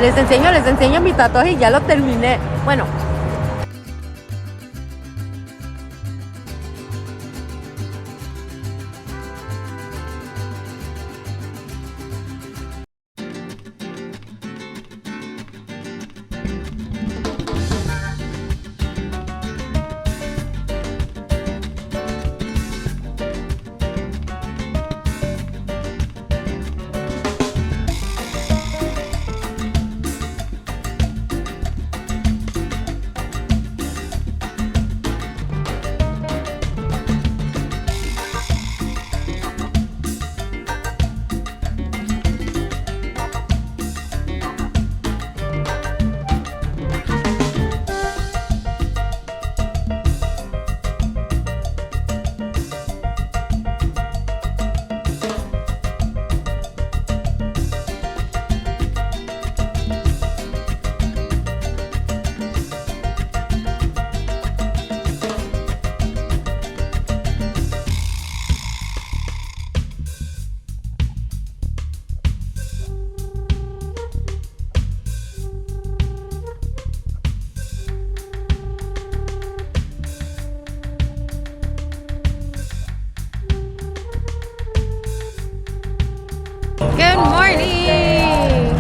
Les enseño mi tatuaje y ya lo terminé. Bueno. Good morning.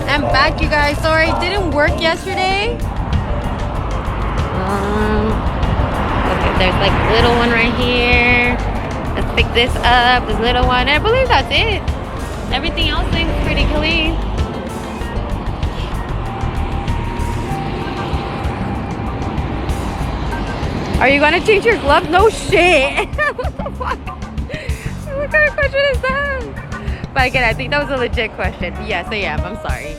I'm back, you guys. Sorry, it didn't work yesterday. Okay, there's like a little one right here. Let's pick this up, this little one. I believe that's it. Everything else seems pretty clean. Are you gonna change your gloves? No shit. What the fuck? What kind of question is that? But again, I think that was a legit question. Yes, I am. I'm sorry.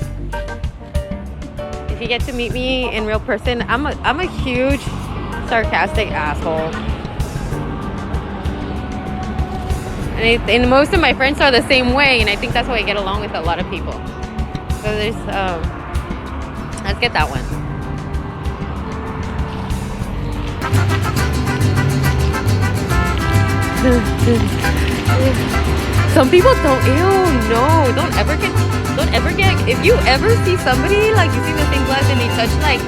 If you get to meet me in real person, I'm a huge sarcastic asshole. And most of my friends are the same way, and I think that's why I get along with a lot of people. So there's let's get that one. Some people don't. Ew, no! Don't ever get. If you ever see somebody like you see the same glass and they touch like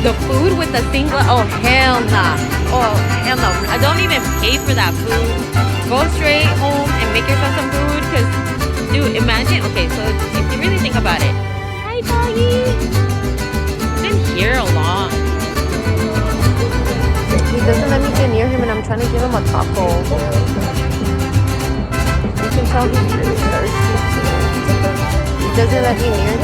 the food with the same glass, oh hell nah! Oh hell no! I don't even pay for that food. Go straight home and make yourself some food. Cause, dude, imagine. Okay, so if you really think about it, hi doggy. Been here a long. He doesn't let me get near him, and I'm trying to give him a taco. You can tell he's really thirsty too. He doesn't let me near him.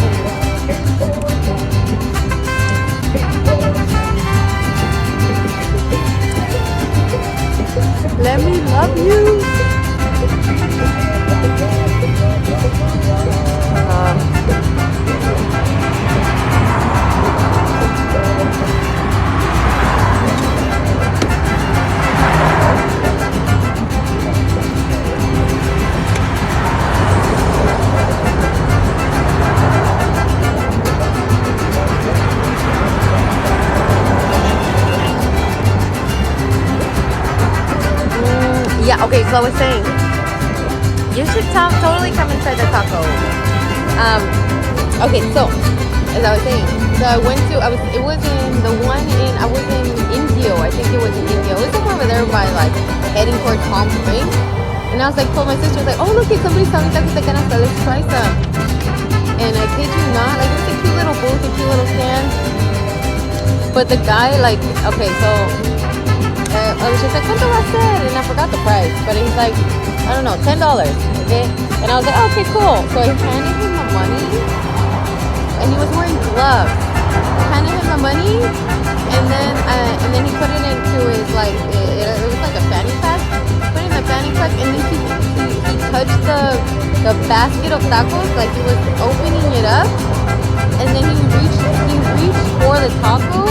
Let me love you. Yeah, okay, so I was saying, you should totally come inside the taco. Okay, so, as I was saying, so I was in the one I was in Indio, I think it was in Indio. It was somewhere over there by, like, heading towards Palm Springs. And I was like, told my sister, like, oh, look, somebody's selling tacos de canasta, let's try some. And I kid you not, like, it was a cute little booth, a cute little stand. But the guy, like, okay, so I was just like, ¿cuánto va a ser? And I forgot the price. But he's like, I don't know, $10. Okay? And I was like, oh, okay, cool. So I handed him the money. And he was wearing gloves. I handed him the money. And then he put it into his, like, it was like a fanny pack. Put it in the fanny pack. And then he touched the basket of tacos. Like, he was opening it up. And then he reached for the taco.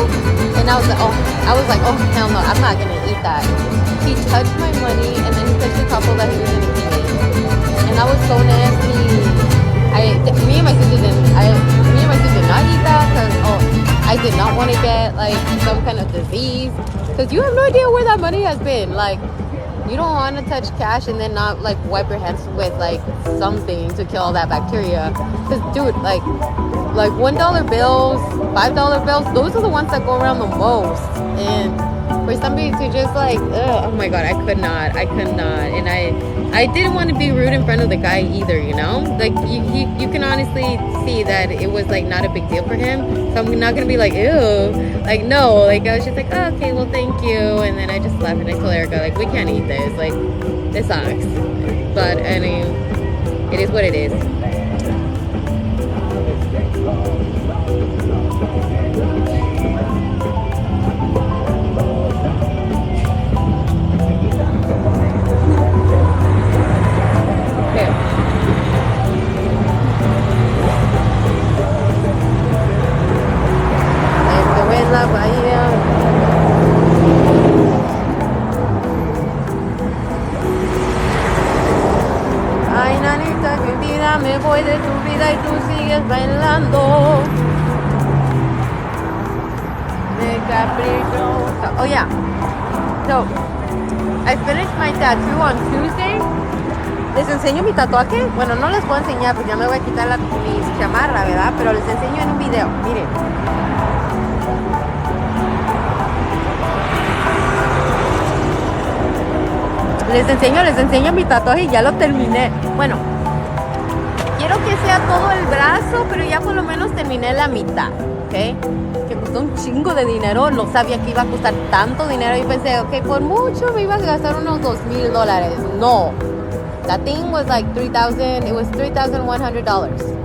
And I was like, oh hell no, I'm not gonna eat that. He touched my money and then he touched the taco that he was gonna give me. And that was so nasty. Me and my sister did not eat that because I did not want to get like some kind of disease. Because you have no idea where that money has been. Like, You don't want to touch cash and then not like wipe your hands with like something to kill all that bacteria. Cause dude, like $1 bills, $5 bills, those are the ones that go around the most. And for somebody to just like, oh my god, I could not, and I didn't want to be rude in front of the guy either, you know. Like you can honestly see that it was like not a big deal for him. So I'm not gonna be like, ew, like no, like I was just like, oh, okay, well thank you, and then I just left and I told Erica like we can't eat this, like this sucks. But I mean, it is what it is. Ay, nanita, mi vida, me voy de tu vida y tú sigues bailando. De capricho. Oh yeah. So, I finished my tattoo on Tuesday. Les enseño mi tatuaje. Bueno, no les puedo enseñar porque ya me voy a quitar mi chamarra, ¿verdad? Pero les enseño en un video. Miren. Les enseño mi tatuaje y ya lo terminé. Bueno, quiero que sea todo el brazo, pero ya por lo menos terminé la mitad, ¿ok? Que costó un chingo de dinero, no sabía que iba a costar tanto dinero y pensé, ok, por mucho me iba a gastar unos $2,000. No, that thing was like $3,000, it was $3,100.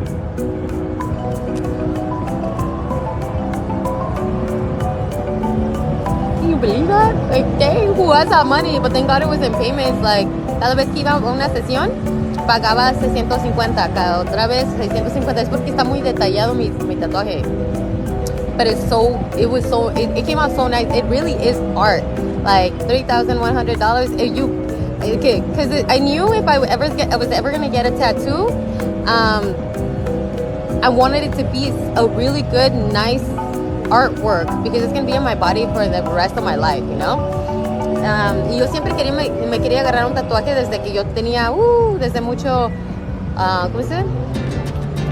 Can you believe that? Like, dang, who has that money? But thank God it was in payments. Like, cada vez que iba a una sesión, pagaba 650. Cada otra vez 650. Es porque está muy detallado mi tatuaje. But it came out so nice. It really is art. Like, $3,100. Because I knew if I was ever going to get a tattoo, I wanted it to be a really good, nice artwork because it's gonna be on my body for the rest of my life, you know. Y yo siempre me quería agarrar un tatuaje desde que yo tenía, desde mucho, ¿cómo se dice?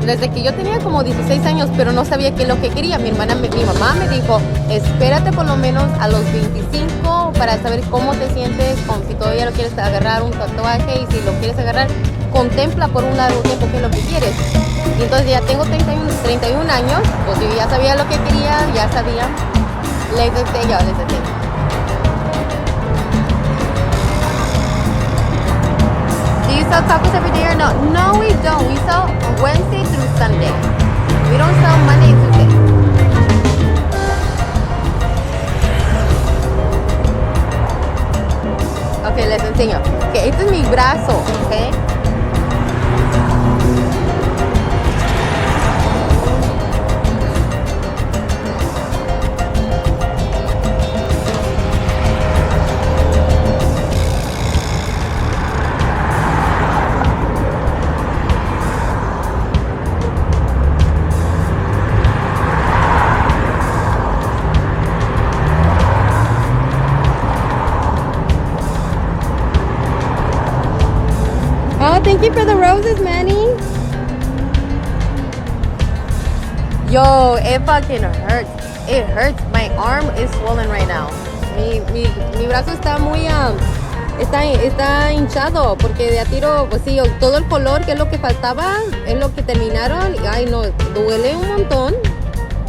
Desde que yo tenía como 16 años, pero no sabía qué es lo que quería. Mi mamá me dijo, espérate por lo menos a los 25 para saber cómo te sientes, con si todavía lo quieres agarrar un tatuaje y si lo quieres agarrar, contempla por un largo tiempo qué es lo que quieres. Y entonces ya tengo 31 años, pues yo ya sabía lo que quería, ya sabía. Les enseño. Do you sell tacos every day or no? No, we don't. We sell Wednesday through Sunday. We don't sell Monday and Tuesday. Ok, les enseño. Okay, este es mi brazo, ¿ok? Thank you for the roses, Manny. Yo, it fucking hurts. It hurts. My arm is swollen right now. Mi brazo está muy está hinchado porque de a tiro, pues sí, todo el color que es lo que faltaba es lo que terminaron. Y ay no, duele un montón.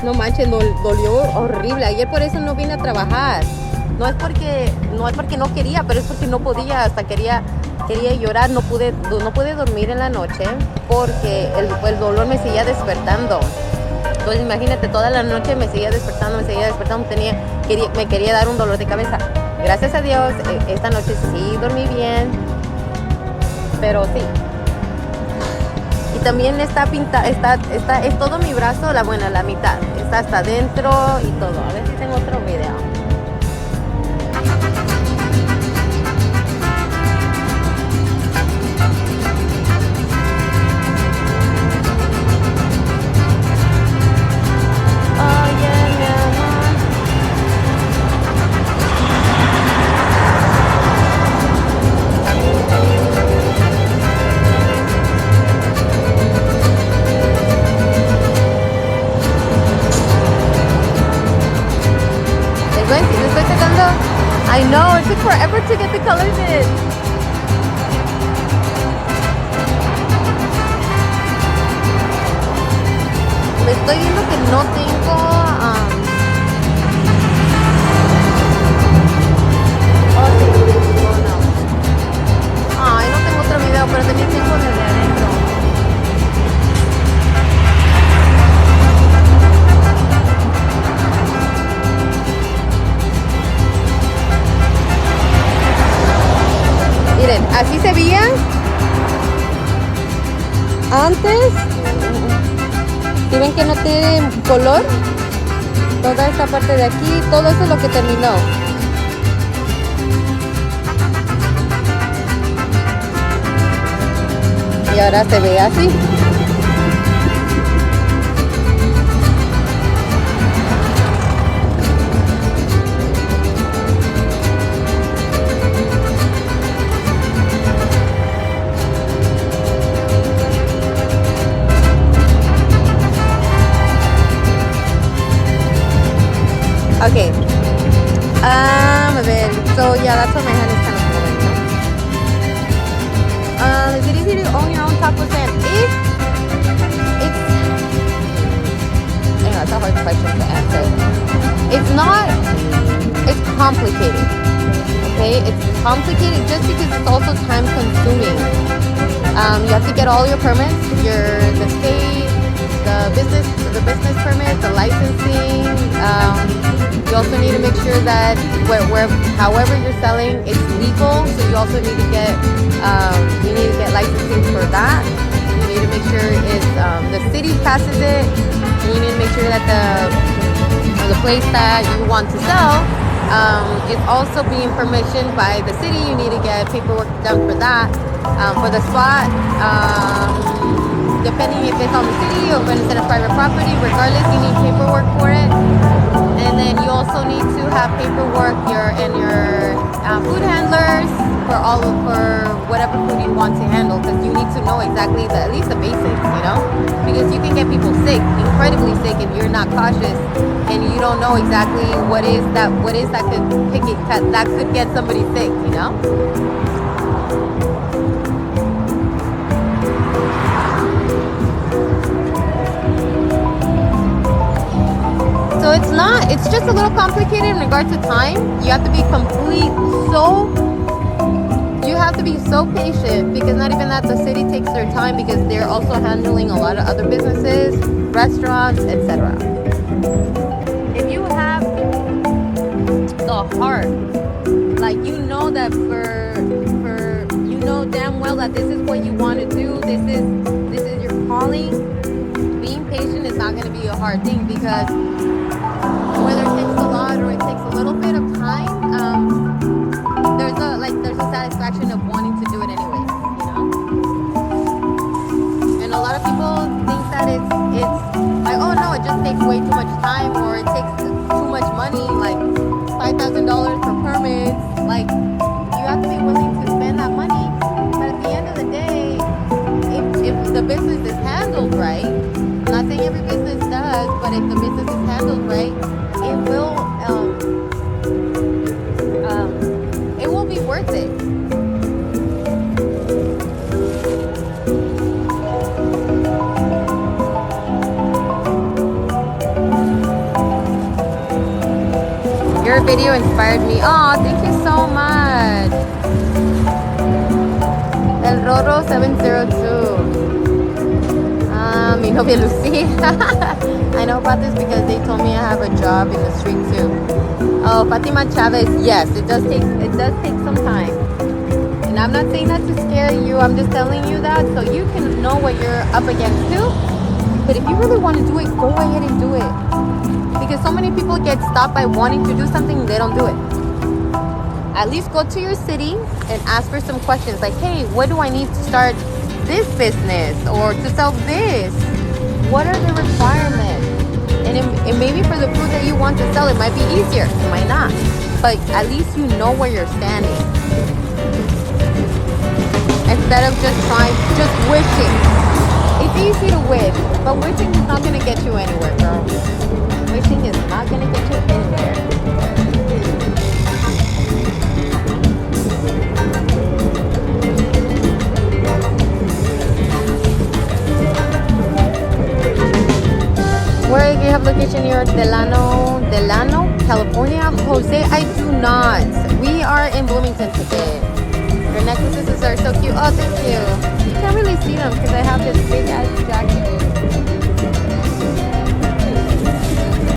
No manches, dolió horrible. Ayer por eso no vine a trabajar. No es porque no quería, pero es porque no podía, hasta quería llorar, no pude dormir en la noche porque el dolor me seguía despertando. Entonces imagínate, toda la noche me seguía despertando, me quería dar un dolor de cabeza. Gracias a Dios, esta noche sí dormí bien, pero sí. Y también está pintada, es todo mi brazo, la mitad, está hasta adentro y todo. A ver si tengo otro video. I know, it took forever to get the colors in. Le estoy viendo que no tengo... oh, sí, oh, no. Ay, no tengo otro video, pero también tengo el de adentro. Miren, así se veía antes. Si ven que no tiene color, toda esta parte de aquí, todo eso es lo que terminó. Y ahora se ve así. Okay. A ver. So yeah, that's what my hand is kind of moving. Is it easy to own your own taco stand? That's a hard question to answer. It's not. It's complicated. Okay, it's complicated just because it's also time consuming. You have to get all your permits, the state, the business permit, the licensing. You also need to make sure that however you're selling, it's legal. So you also need to get licensing for that. You need to make sure it's the city passes it. And you need to make sure that the place that you want to sell is also being permissioned by the city. You need to get paperwork done for that. For the spot, depending if it's on the city or when it's in a private property, regardless, you need paperwork for it. And then you also need to have paperwork your food handlers for whatever food you want to handle, because you need to know exactly at least the basics, because you can get people sick, incredibly sick, if you're not cautious and you don't know exactly what is that could get somebody sick, So it's just a little complicated in regard to time. You have to be so patient, because not even that, the city takes their time because they're also handling a lot of other businesses, restaurants, etc. If you have the heart, like that you know damn well that this is what you want to do, this is your calling, being patient is not going to be a hard thing, because whether it takes a lot or it takes a little bit of time, there's a satisfaction of wanting to do it anyway, And a lot of people think that it's like, oh no, it just takes way too much time, or it takes too much money, like $5,000 for permits. Like, you have to be willing to spend that money. But at the end of the day, if the business is handled right, I'm not saying every business does, but if the business is handled right, it will be worth it. Your video inspired me. Oh, thank you so much. El Roro 702. Mi novia Lucy. I know about this because they told me I have a job in the street too. Oh, Fatima Chavez. Yes, it does take some time. And I'm not saying that to scare you. I'm just telling you that so you can know what you're up against too. But if you really want to do it, go ahead and do it. Because so many people get stopped by wanting to do something, they don't do it. At least go to your city and ask for some questions like, hey, what do I need to start this business or to sell this? What are the requirements? And maybe for the food that you want to sell, it might be easier. It might not. But at least you know where you're standing. Instead of just wishing. It's easy to wish, but wishing is not going to get you anywhere, girl. Wishing is not going to get you anywhere. have location near Delano, California. Jose, I do not. We are in Bloomington today. Your necklaces are so cute. Oh, thank you. You can't really see them because I have this big ass jacket.